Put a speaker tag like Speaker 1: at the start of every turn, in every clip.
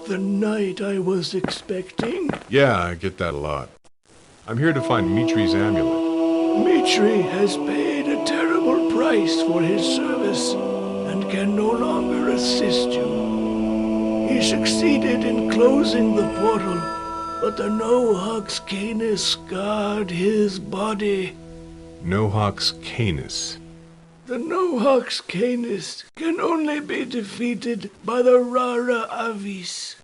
Speaker 1: the knight I was expecting?
Speaker 2: Yeah, I get that a lot. I'm here to find Mitri's amulet.
Speaker 1: Mitri has paid a terrible price for his service and can no longer assist you. He succeeded in closing the portal, but the No-Hux Canis scarred his body.
Speaker 2: No-Hux Canis.
Speaker 1: The No-Hux Canis can only be defeated by the Rara Avis,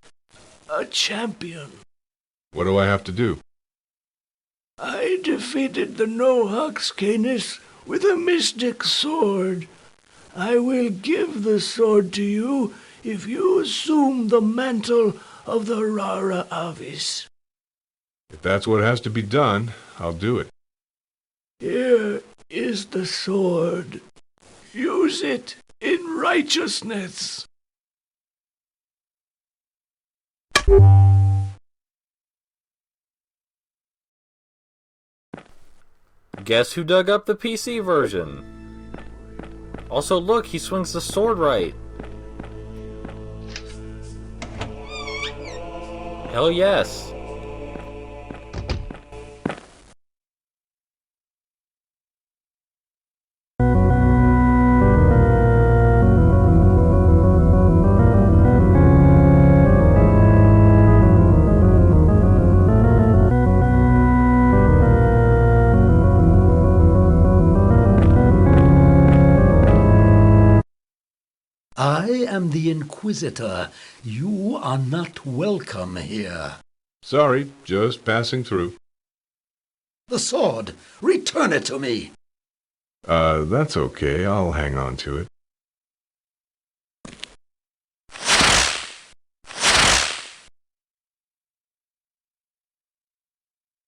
Speaker 1: a champion.
Speaker 2: What do I have to do?
Speaker 1: I defeated the No-Hux Canis with a mystic sword. I will give the sword to you if you assume the mantle of the Rara Avis.
Speaker 2: If that's what has to be done, I'll do it.
Speaker 1: Here is the sword. Use it in righteousness.
Speaker 3: Guess who dug up the PC version? Also, look, he swings the sword right. Hell yes.
Speaker 4: I am the Inquisitor. You are not welcome here.
Speaker 2: Sorry, just passing through.
Speaker 4: The sword! Return it to me!
Speaker 2: That's okay. I'll hang on to it.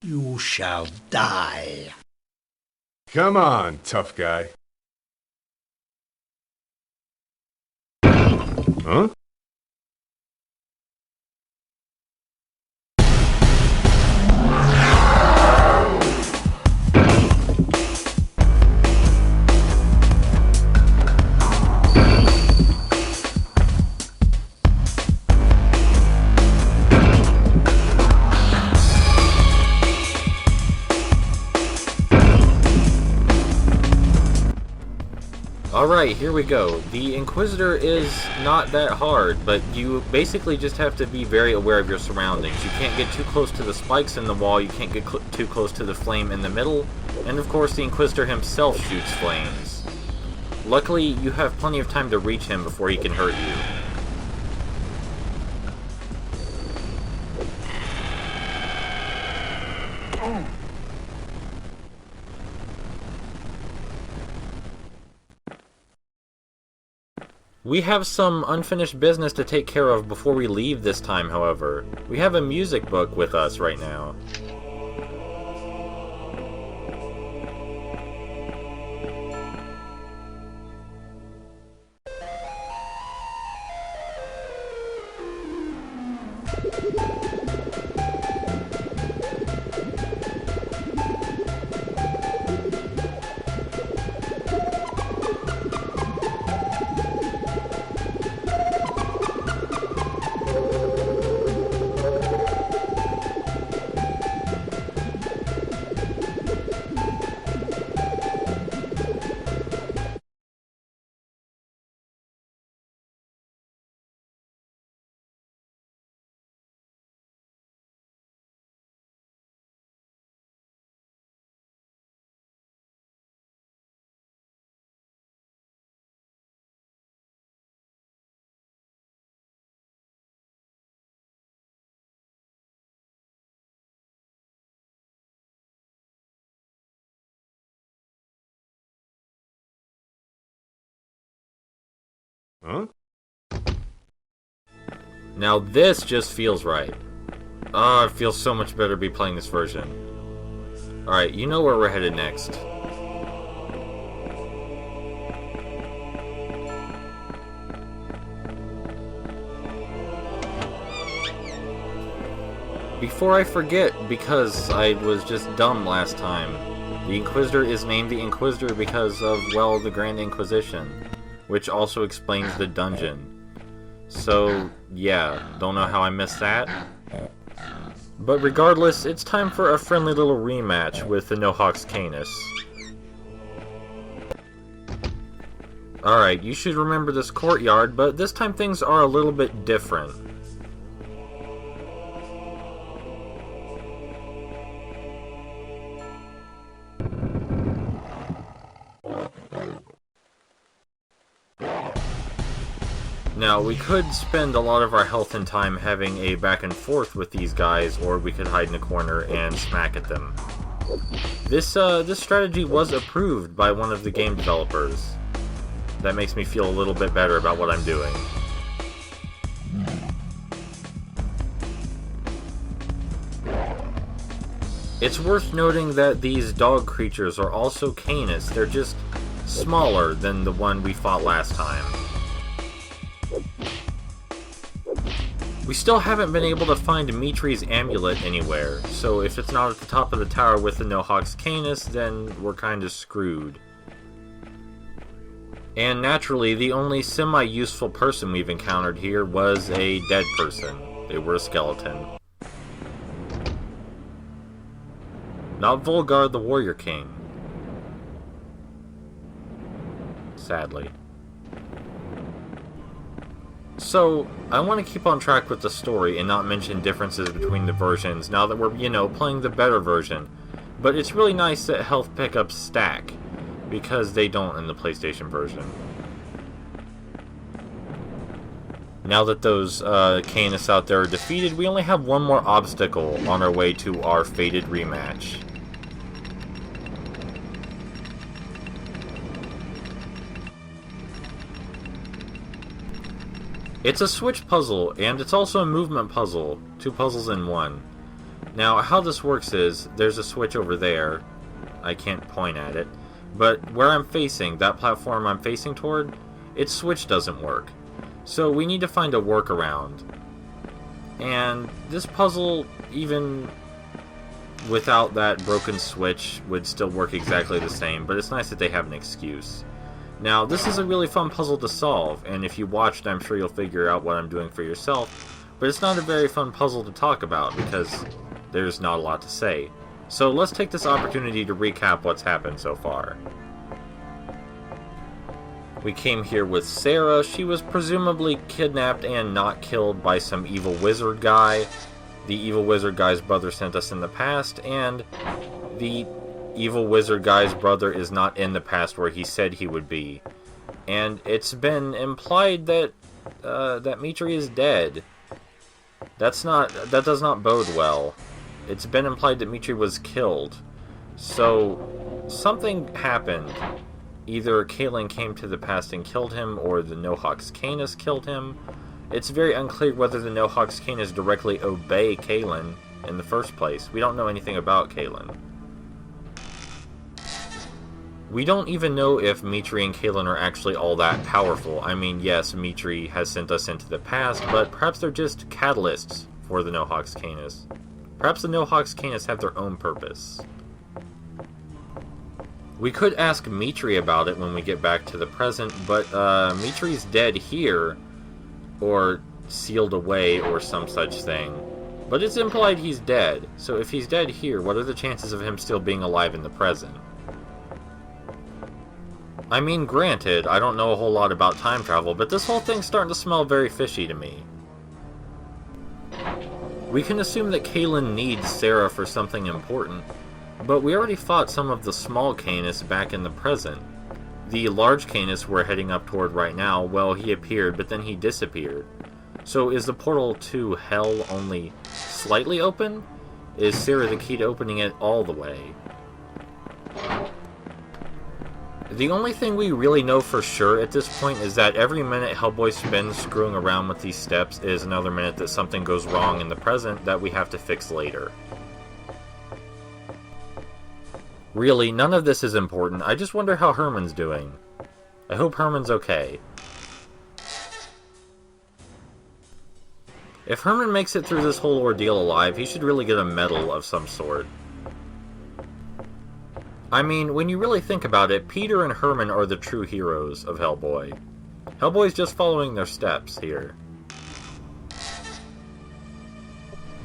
Speaker 4: You shall die.
Speaker 2: Come on, tough guy. Huh?
Speaker 3: Alright, here we go. The Inquisitor is not that hard, but you basically just have to be very aware of your surroundings. You can't get too close to the spikes in the wall, you can't get too close to the flame in the middle, and of course the Inquisitor himself shoots flames. Luckily, you have plenty of time to reach him before he can hurt you. We have some unfinished business to take care of before we leave this time, however. We have a music book with us right now.
Speaker 2: Huh?
Speaker 3: Now this just feels right. Oh, it feels so much better to be playing this version. Alright, you know where we're headed next. Before I forget, because I was just dumb last time, the Inquisitor is named the Inquisitor because of, well, the Grand Inquisition, which also explains the dungeon. So, yeah, don't know how I missed that. But regardless, it's time for a friendly little rematch with the Nohawk's Canis. Alright, you should remember this courtyard, but this time things are a little bit different. Now, we could spend a lot of our health and time having a back and forth with these guys, or we could hide in a corner and smack at them. This strategy was approved by one of the game developers. That makes me feel a little bit better about what I'm doing. It's worth noting that these dog creatures are also Canis. They're just smaller than the one we fought last time. We still haven't been able to find Mitri's amulet anywhere, so if it's not at the top of the tower with the Nohawk's Canis, then we're kinda screwed. And naturally, the only semi-useful person we've encountered here was a dead person. They were a skeleton. Not Volgar the Warrior King. Sadly. So, I want to keep on track with the story and not mention differences between the versions now that we're, playing the better version. But it's really nice that health pickups stack, because they don't in the PlayStation version. Now that those Canis out there are defeated, we only have one more obstacle on our way to our fated rematch. It's a switch puzzle, and it's also a movement puzzle. 2 puzzles in one. Now, how this works is, there's a switch over there. I can't point at it. But where I'm facing, that platform I'm facing toward, its switch doesn't work. So we need to find a workaround. And this puzzle, even without that broken switch, would still work exactly the same, but it's nice that they have an excuse. Now, this is a really fun puzzle to solve, and if you watched, I'm sure you'll figure out what I'm doing for yourself, but it's not a very fun puzzle to talk about, because there's not a lot to say. So let's take this opportunity to recap what's happened so far. We came here with Sarah. She was presumably kidnapped and not killed by some evil wizard guy. The evil wizard guy's brother sent us in the past, and the evil wizard guy's brother is not in the past where he said he would be. And it's been implied that that Mitri is dead. That does not bode well. It's been implied that Mitri was killed. So something happened. Either Caitlin came to the past and killed him, or the Nohawk's Canis killed him. It's very unclear whether the Nohawk's Canis directly obey Caitlin in the first place. We don't know anything about Caitlin. We don't even know if Mitri and Caitlin are actually all that powerful. I mean, yes, Mitri has sent us into the past, but perhaps they're just catalysts for the Nohawk's Canis. Perhaps the Nohawk's Canis have their own purpose. We could ask Mitri about it when we get back to the present, but Mitri's dead here, or sealed away, or some such thing. But it's implied he's dead, so if he's dead here, what are the chances of him still being alive in the present? I mean, granted, I don't know a whole lot about time travel, but this whole thing's starting to smell very fishy to me. We can assume that Caitlin needs Sarah for something important, but we already fought some of the small Canis back in the present. The large Canis we're heading up toward right now, well, he appeared, but then he disappeared. So is the portal to Hell only slightly open? Is Sarah the key to opening it all the way? The only thing we really know for sure at this point is that every minute Hellboy spends screwing around with these steps is another minute that something goes wrong in the present that we have to fix later. Really, none of this is important. I just wonder how Herman's doing. I hope Herman's okay. If Herman makes it through this whole ordeal alive, he should really get a medal of some sort. I mean, when you really think about it, Peter and Herman are the true heroes of Hellboy. Hellboy's just following their steps here.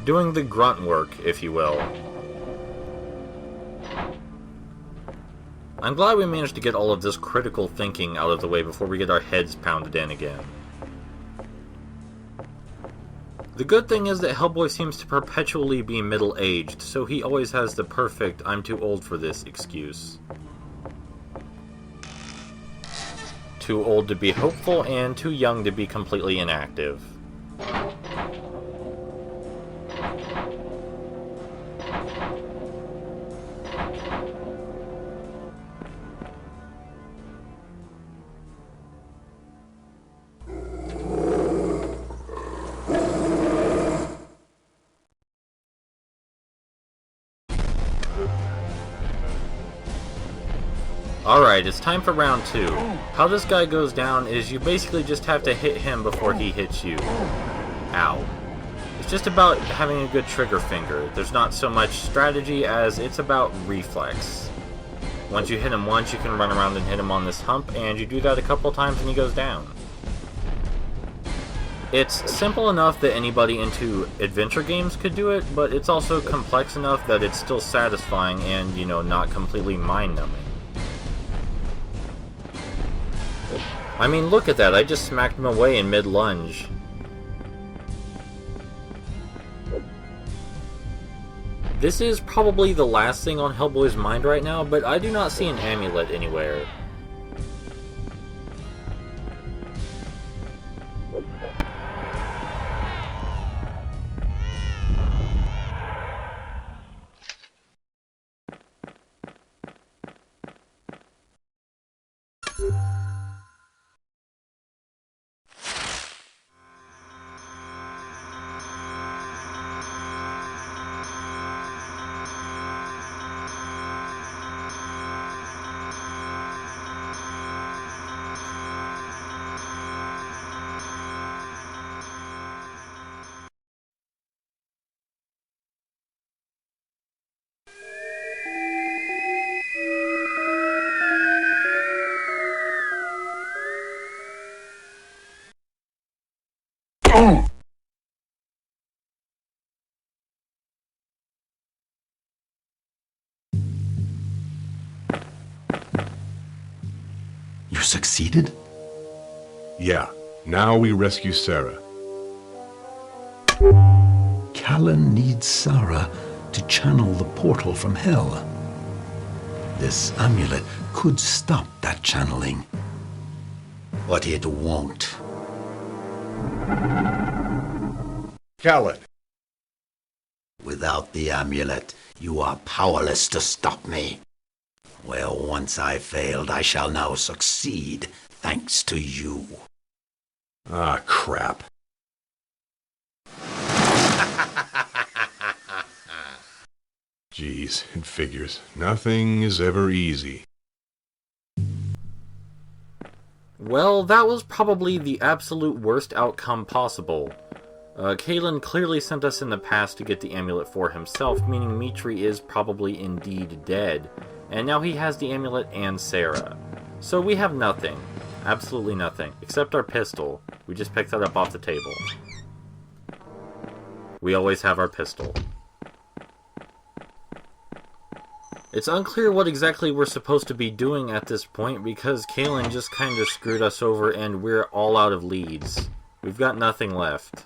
Speaker 3: Doing the grunt work, if you will. I'm glad we managed to get all of this critical thinking out of the way before we get our heads pounded in again. The good thing is that Hellboy seems to perpetually be middle-aged, so he always has the perfect "I'm too old for this" excuse. Too old to be hopeful and too young to be completely inactive. Alright, it's time for round 2. How this guy goes down is you basically just have to hit him before he hits you. Ow. It's just about having a good trigger finger. There's not so much strategy as it's about reflex. Once you hit him once, you can run around and hit him on this hump, and you do that a couple times and he goes down. It's simple enough that anybody into adventure games could do it, but it's also complex enough that it's still satisfying and, you know, not completely mind-numbing. I mean, look at that, I just smacked him away in mid-lunge. This is probably the last thing on Hellboy's mind right now, but I do not see an amulet anywhere.
Speaker 4: You succeeded?
Speaker 2: Yeah, now we rescue Sarah.
Speaker 4: Callan needs Sarah to channel the portal from hell. This amulet could stop that channeling, but it won't.
Speaker 2: Khaled!
Speaker 4: Without the amulet, you are powerless to stop me. Well, once I failed, I shall now succeed, thanks to you.
Speaker 2: Ah, crap. Jeez, it figures. Nothing is ever easy.
Speaker 3: Well, that was probably the absolute worst outcome possible. Kalen clearly sent us in the past to get the amulet for himself, meaning Mitri is probably indeed dead. And now he has the amulet and Sarah. So we have nothing. Absolutely nothing. Except our pistol. We just picked that up off the table. We always have our pistol. It's unclear what exactly we're supposed to be doing at this point because Kalen just kind of screwed us over and we're all out of leads. We've got nothing left.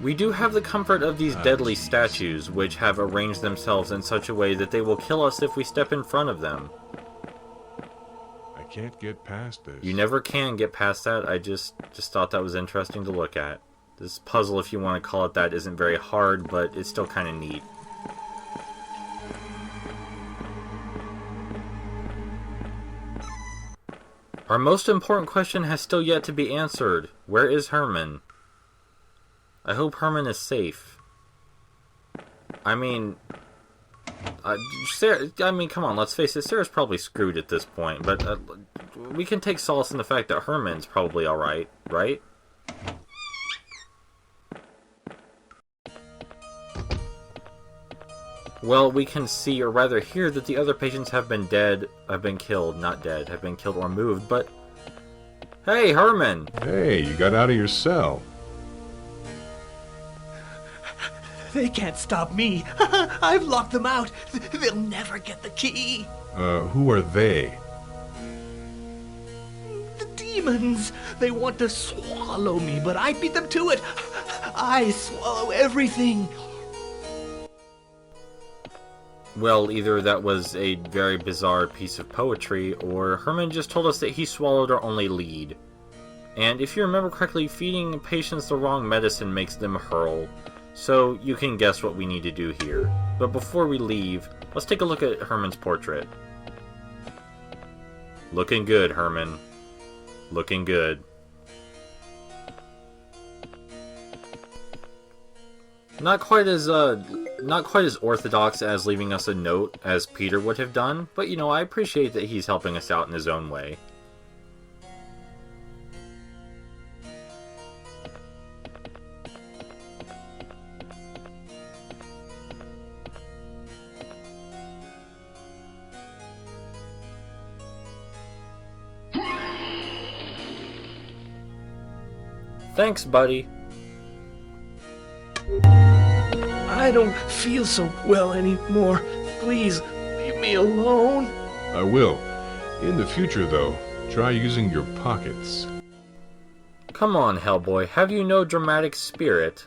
Speaker 3: We do have the comfort of these deadly statues, which have arranged themselves in such a way that they will kill us if we step in front of them.
Speaker 2: I can't get past this.
Speaker 3: You never can get past that. I just thought that was interesting to look at. This puzzle, if you want to call it that, isn't very hard, but it's still kind of neat. Our most important question has still yet to be answered. Where is Herman? I hope Herman is safe. I mean... Sarah, come on, let's face it, Sarah's probably screwed at this point, but we can take solace in the fact that Herman's probably alright, right? Well, we can see, or rather hear, that the other patients have been killed, not dead, have been killed or moved, but... Hey, Herman!
Speaker 2: Hey, you got out of your cell.
Speaker 1: They can't stop me. I've locked them out. They'll never get the key.
Speaker 2: Who are they?
Speaker 1: The demons. They want to swallow me, but I beat them to it. I swallow everything.
Speaker 3: Well, either that was a very bizarre piece of poetry, or Herman just told us that he swallowed our only lead. And if you remember correctly, feeding patients the wrong medicine makes them hurl. So you can guess what we need to do here. But before we leave, let's take a look at Herman's portrait. Looking good, Herman. Looking good. Not quite as orthodox as leaving us a note as Peter would have done, but you know, I appreciate that he's helping us out in his own way. Thanks, buddy.
Speaker 1: I don't feel so well anymore. Please, leave me alone.
Speaker 2: I will. In the future, though, try using your pockets.
Speaker 3: Come on, Hellboy, have you no dramatic spirit?